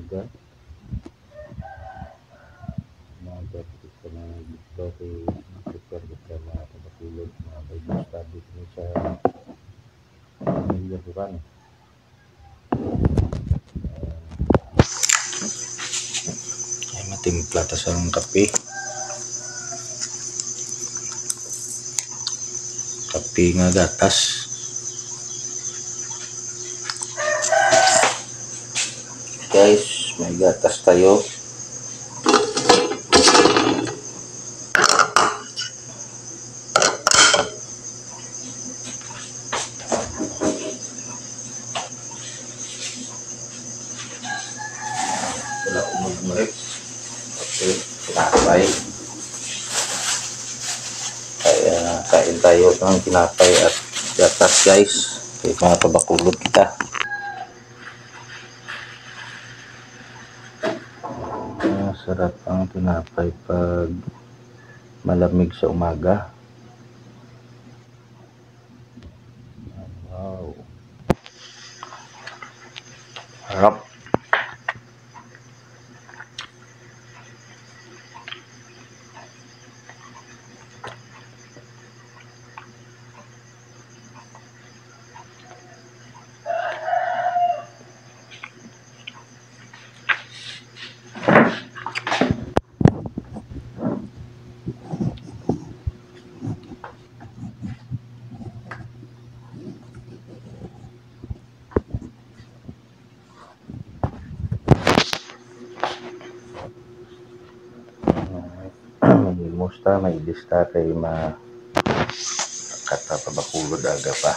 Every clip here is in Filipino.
umaga. Umaga kita na dito kay prepare kita na pagpapilog na Bible study kami sa pamilya Bukan. Ay matimpla ta sa kape. Kape nga gatas. Guys, may gatas tayo. Wala umag-marip. Okay, tinapay. Kaya kain tayo ng tinapay at gatas guys. Okay, mga kabakulod kita. Sarap ang tinapay pag malamig sa umaga. Wow. Harap. Musta may lista kay kata pabakulod aga pa.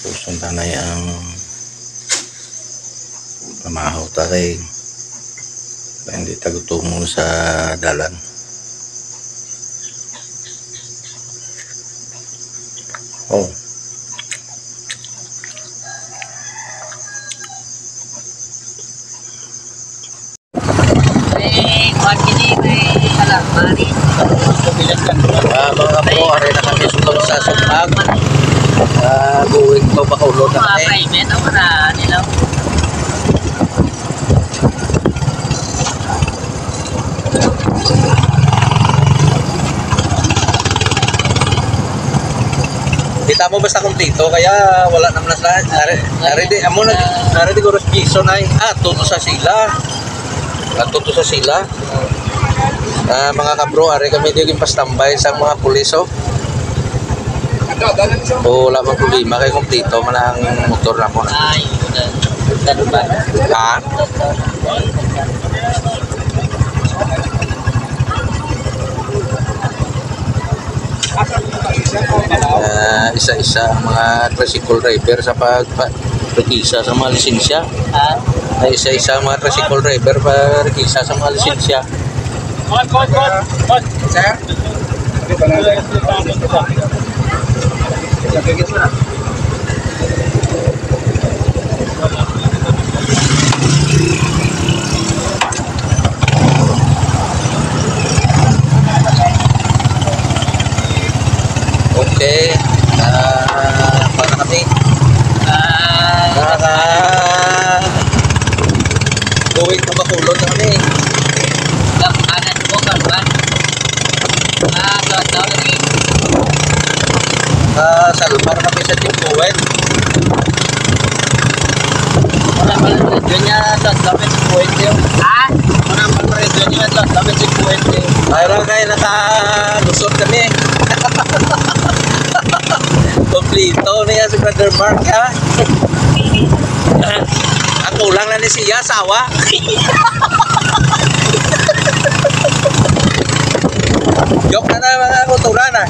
Susundan na yung pamahaw tayo hindi tagutungo sa dalan. Oh, mga po, ari na kami sulong sa Sumpag. Buwing pa bakulod na kami. Private ako na nilaw. Kita mo basta kumpleto kaya wala naman na sa ari di amo na ari di goros Jason ay tuto sa sila. Tuto sa sila. Mga kabro, ari kami di yung pastambay sa mga pulis oh. Wala mang problema kay kumpleto man ang motor na mo. Ay, ha? Isa-isa ang mga tricycle driver sa pagkisa sa mga lisensya. Isa-isa ang mga tricycle driver pagkisa sa mga lisensya. Sir? Okay, para kami going pa bakulod na kami. Kanan mo karuan. Lagi. Salmar kami sa Timbuwen. Wala pala radio niya sa David Puente. Ha? Wala pala radio niya sa David Puente. Mayroon kayo nakalusot kami. Kompleto niya si Brother Mark ha. Ang kulang na ni siya, sawa. Joke na mga kulturan ha.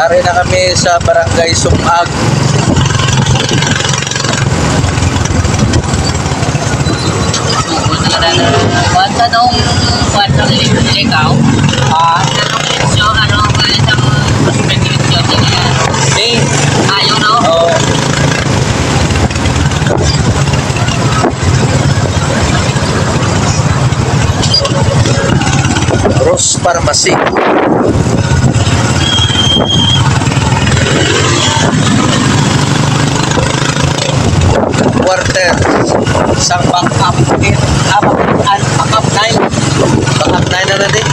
Ari na kami sa Barangay Sumpag. Once anong ikaw, anong lesyo, anong isang perspective lesyo niya? Eh, Ayaw no? oh, Ross Pharmacy. Quarter. Isang back-up. Back-up 9. Back-up 9 na natin.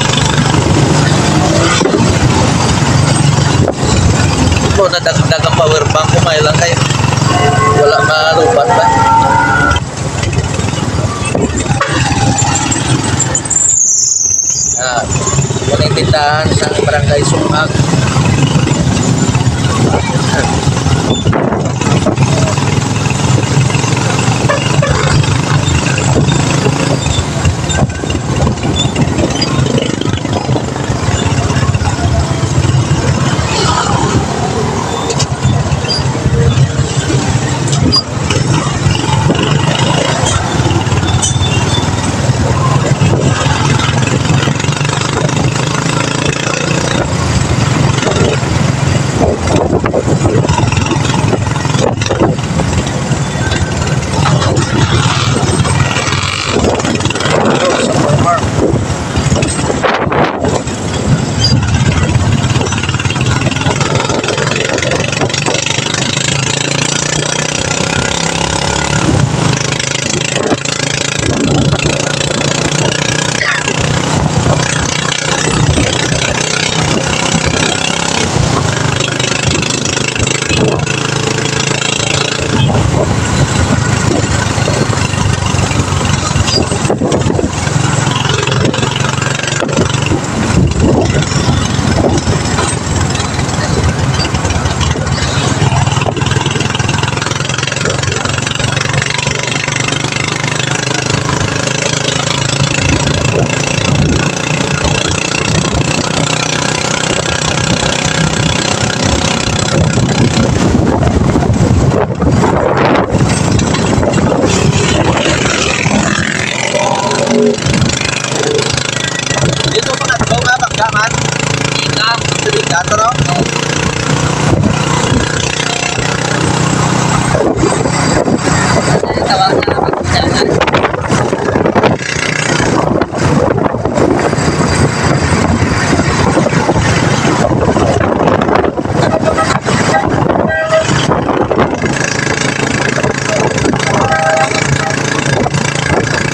Ito, nadagdag ang power bank ko. May lang kayo. Wala malupat ba? Yan. Yan ang tindahan sa barangay Sumag. Dito mga ito nga banggaman. Delikat no? Tawag na magdala.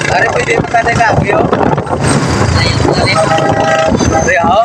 Ari pwede matadagang yun. Riyaw?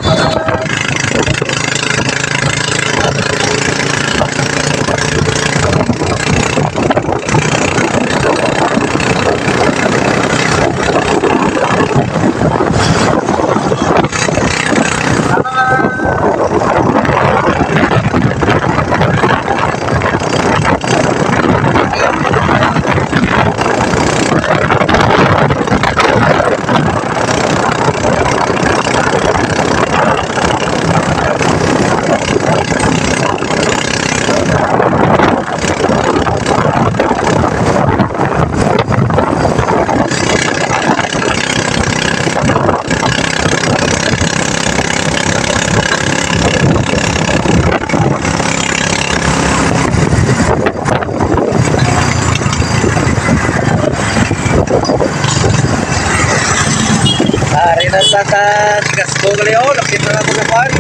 Ari na sa gasto kali oh, lakit na lang sa pan.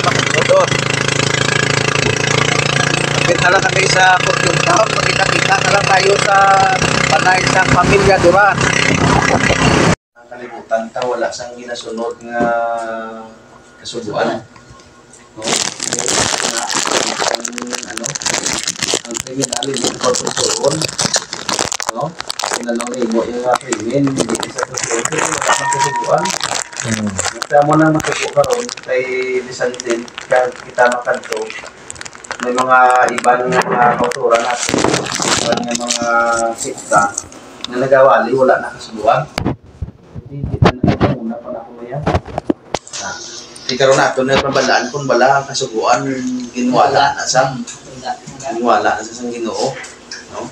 Makikudot. Kapit na lang kami sa Fortune Town. Magkita-kita na lang tayo sa panay sa Pamilya Duran. Ang kalibutan ta, wala sang ginasunod nga kasubuan. No? Ang kriminal yung pagkusuron. No? Pinanong mo yung krimen, hindi sa kusuron, wala kang kasubuan. Kita mo nang matupo karon kay Bisantin, kita makanto. May mga ibang mga kauturan natin, ibang mga sikta na nagawali, wala na kasubuan. Hindi kita na muna pa na kumaya. Di karon nato na pabalaan kung bala ang kasubuan ginwala na sa sang Ginoo, no?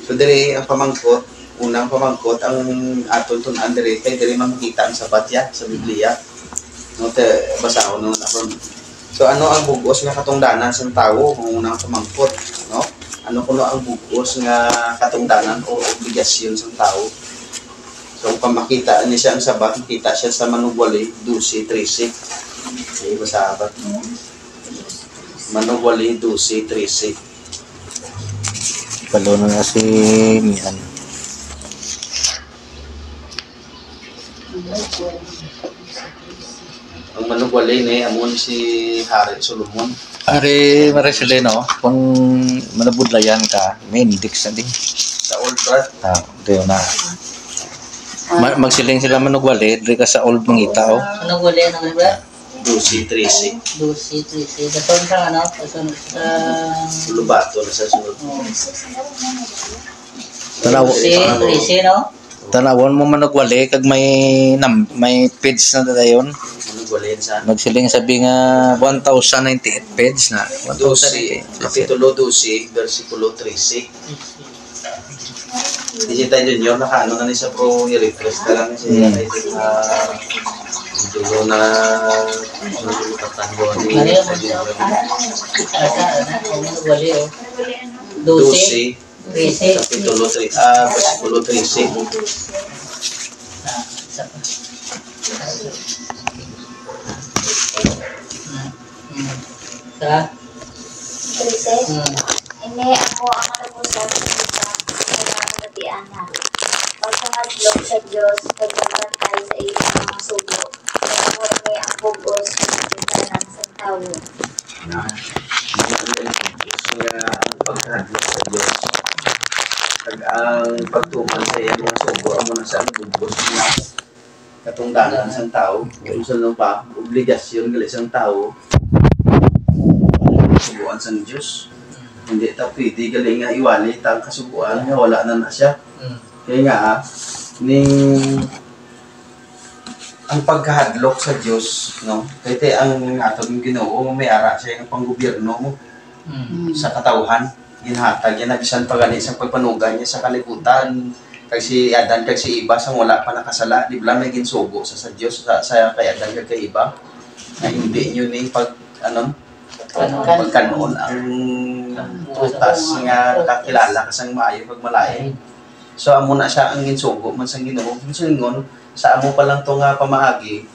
So diri ang pamangkot, unang pamangkot ang aton tun-an diri kay diri makikita ang sabat ya sa Biblia. No te basahon no ako. So ano ang bugos nga katungdanan sa tawo kung unang pamangkot, no? Ano kuno ang bugos nga katungdanan o obligasyon sa tawo? So kung makita niya siya ang sabat, makita siya sa Manuwali 12:13. Ay basabat. Manuwali 12:13. Palo na si Mian. Ang Manuwali ni amon si Hari Solomon. Ari Maricelino, kung manabudlayan ka, may index na din. Sa Old Brad. Diyo na. Magsiling sila manugwali, diri ka sa old mangita, oh. Ano wala nang iba? 12:13. 12-13. Dapat sa ano? Kasunod sa... Lubato na sa sunod. Tanaw, 12-13, no? tanawon mo manugwali, kag may page na dayon. Manuwali sa Magsiling sabi nga 1098 page na. 12, Kapitulo 12, versikulo 13. Digita Junior, nakaano na ni sa pro i-refresh na lang siya na ito na nagulupatan ko ni sa Junior. Ano wala, oh. 12, 13. Kapitulo 3, versikulo 13. Sa? Ini ako ang nag-usap sa pagkakatian na. Pagkamadlog sa Diyos, pagkakatay sa iyong mga subo, nagmurami ang bugos ng pintanan sa tao. Ang pagkahadlok sa Diyos, ang pagtuman sa iyong mga subo, ang muna sa bugos niya. Katungdanan sa tao, kung saan pa, obligasyon gali sa tao, kasubuan sa Diyos. Hindi ta pwede galing nga iwali ang kasubuan nga wala na siya. Kaya nga ang pagkahadlok sa Diyos, no? Kaya ang atong Ginoo may ara siya ng panggobyerno mo sa katawhan. Ginhatag yan nabisan pa gani sa pagpanugan niya sa kalibutan. Kag si Adan kag si Eva sang wala pa nakasala, di ba may ginsugo sa Diyos sa kay Adan kag kay Eva. Na hindi niyo ni pagkanoon ang tutas nga nakakilala kasang maayo pag malayo. So amo na siya ang ginsugo man sang Ginoo. Minsan sa amo pa lang to nga pamaagi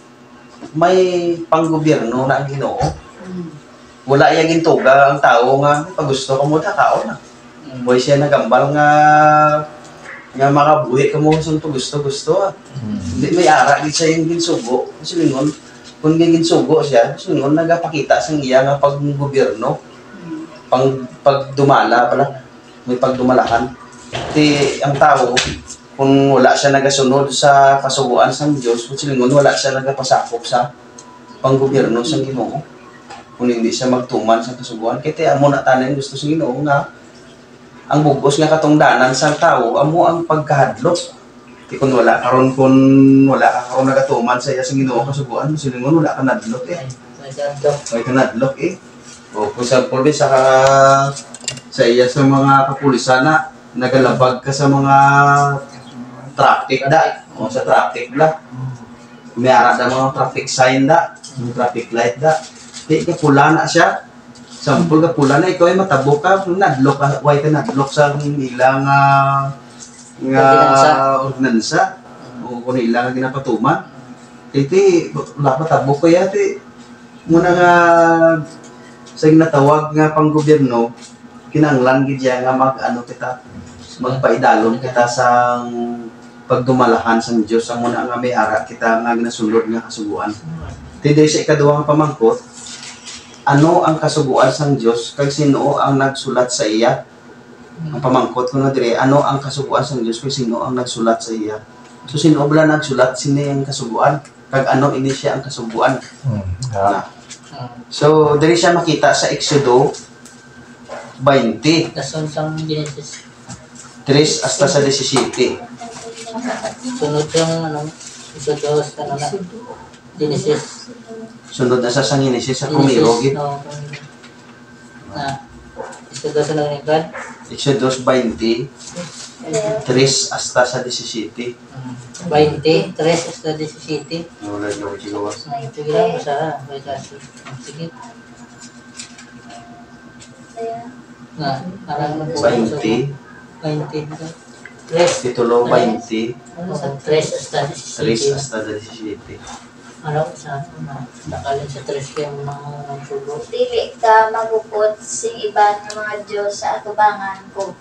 may panggobyerno na ang Ginoo. Wala iya gintuga ang tao nga pag gusto ko mo kaon na. Boy siya nagambal nga makabuhi ka mo sa gusto. Hindi may ara gid siya yung ginsugo. Kasi kung ginsugo siya, sunod nagapakita sa iya nga paggobyerno. Pagdumala pala, may pagdumalahan. Ti ang tao kung wala siya nagasunod sa kasubuan sa Dios, kung wala siya nagapasakop sa panggobyerno sa Ginoo. Kung hindi siya magtuman sa kasubuan, kaya amo na tanan gusto sa Ginoo nga ang bugos nga katungdanan sa tao, amo ang pagkahadlok. Kung wala karon nagatuman sa iya sa Ginoo kasubuan, silingon wala ka nadlok eh. May kanadlok eh. O kung sa pulbi sa iya sa mga kapulisan na nagalabag ka sa mga traffic da. O sa traffic da. May ara da mga traffic sign da, traffic light da. Di ka pula na siya. Sampol ka pula na ikaw ay matabok ka, nadlok ka, way ka nadlok sa ilang ordinansa o kung ilang ginapatuman. Iti, wala pa tabok kaya, muna nga sa ginatawag nga pang gobyerno kinanglan gid ya nga mag-ano kita magpaidalon kita sa pagdumalahan sa Dios ang muna nga may ara kita nga ginasulod nga kasuguan. Tiday sa ikaduhang pamangkot, ano ang kasuguan sang Dios kag sino ang nagsulat sa iya? Ang pamangkot ko na dire, ano ang kasuguan sang Dios kag sino ang nagsulat sa iya? So sino bala nagsulat sino ang kasuguan? Kag ano ini siya ang kasuguan? Na. So diri siya makita sa Exodo 20, Dason sang Genesis. 3 hasta sa 17. Sunod yung ano, Exodus, ano na, Genesis. Sunod na sa Genesis sa Kumiro gid. No, na, Exodus na lang God. Exodus 20, 3 hasta sa 17. 20, 3 hasta 17. Wala na ko sigawas. Sige lang, basta, sige. Na, parang 20, 3 titulo 20, ano sa 3 hasta 3 17. hasta 17. Ano sa nakalin sa 3 yung mga sugo. Dili ka magupot sing iban ng mga Diyos sa atubangan ko.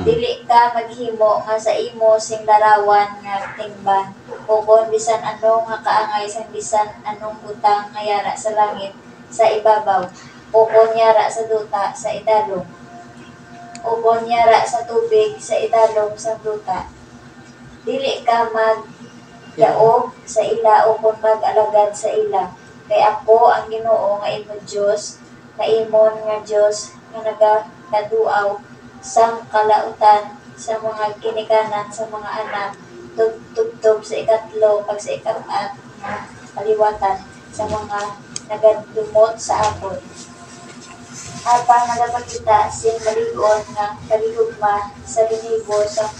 Dili ka maghimo nga sa imo sing larawan nga tingban. Kung bisan anong nga kaangay sang bisan anong butang nga yara sa langit sa ibabaw. O yara sa duta sa idalom. O yara sa tubig sa idalom sa duta. Dili ka magdaog sa ila o kung mag-alagad sa ila. Kay ako ang Ginoo nga imo Dios, nga imon nga Dios nga nagakaduaw sang kalautan sa mga kinikanan sa mga anak tugtog sa ikatlo pag sa ikapat nga kaliwatan sa mga nagadumot sa abot. Apa nagapakita sing maligon nga kaligugma sa linibo sa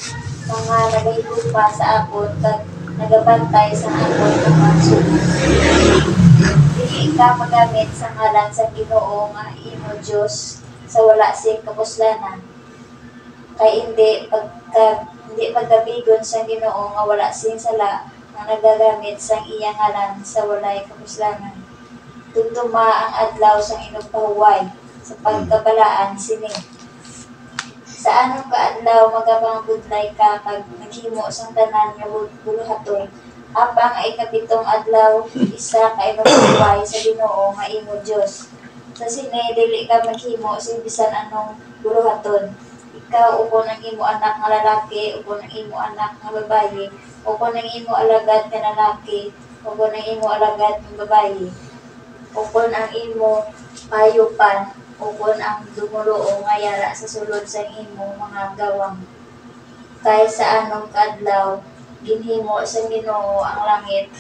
mga nagahigugma sa abot kag nagabantay sa abot ng mga sugo. Dili ka magamit sa ngalan sa Ginoo nga imo Dios sa wala sing kapuslanan. Kay hindi pagkabigon sa Ginoo nga wala sing sala nga nagagamit sa iyang ngalan sa walay kapuslanan. Tugtuma ang adlaw sang inyong pahuway sa pagkabalaan sini. Sa anong kaadlaw magapangabudlay ka kag naghimo sang tanan nga buluhaton. Apang ay kapitong adlaw isa ka inyong pahuway sa Ginoo nga imo Dios. Sa sini dili ka maghimo sing bisan anong buluhaton. Ikaw upo ng imo anak nga lalaki, upo ng imo anak nga babayi, upo ng imo alagad nga lalaki, upo ng imo alagad nga babayi. Ukon ang imo payupan, ukon ang dumuloo nga yara sa sulod sa imo mga gawang. Kay sa anong kadlaw, ginhimo sa Ginoo ang langit,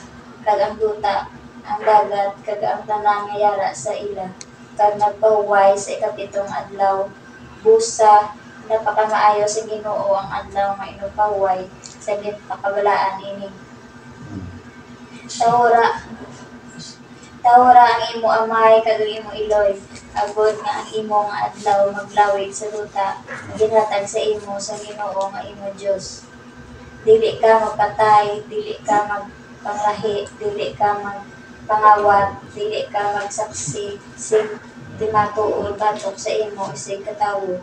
kag ang duta, ang dagat, kag ang tanan nga yara sa ila. Kag nagpahuway sa ikapitong adlaw, busa, napakamaayo sa Ginoo ang adlaw nga inupahuway sa pakabalaan ini. Tawra ang imo amay kag imo iloy, agod nga ang imo nga adlaw maglawig sa duta, ginhatag sa imo sa Ginoo nga imo Dios. Dili ka magpatay, dili ka magpanglahi, dili ka magpangawat, dili ka magsaksi, sing timatuod batok sa imo isig katawo.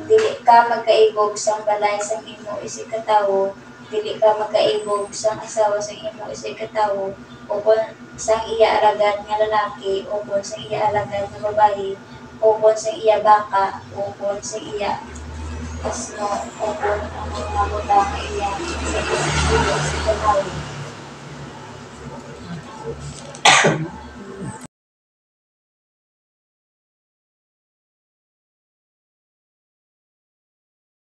Dili ka magkaibog sang balay sang imo isig katawo, dili ka magkaibog sang asawa sang imo isig katawo, o kung sang iya alagad nga lalaki, o kung sang iya alagad nga babayi, o kung sang iya baka, o kung sang iya asno, o kung ang mga buta nga iya sa katawo.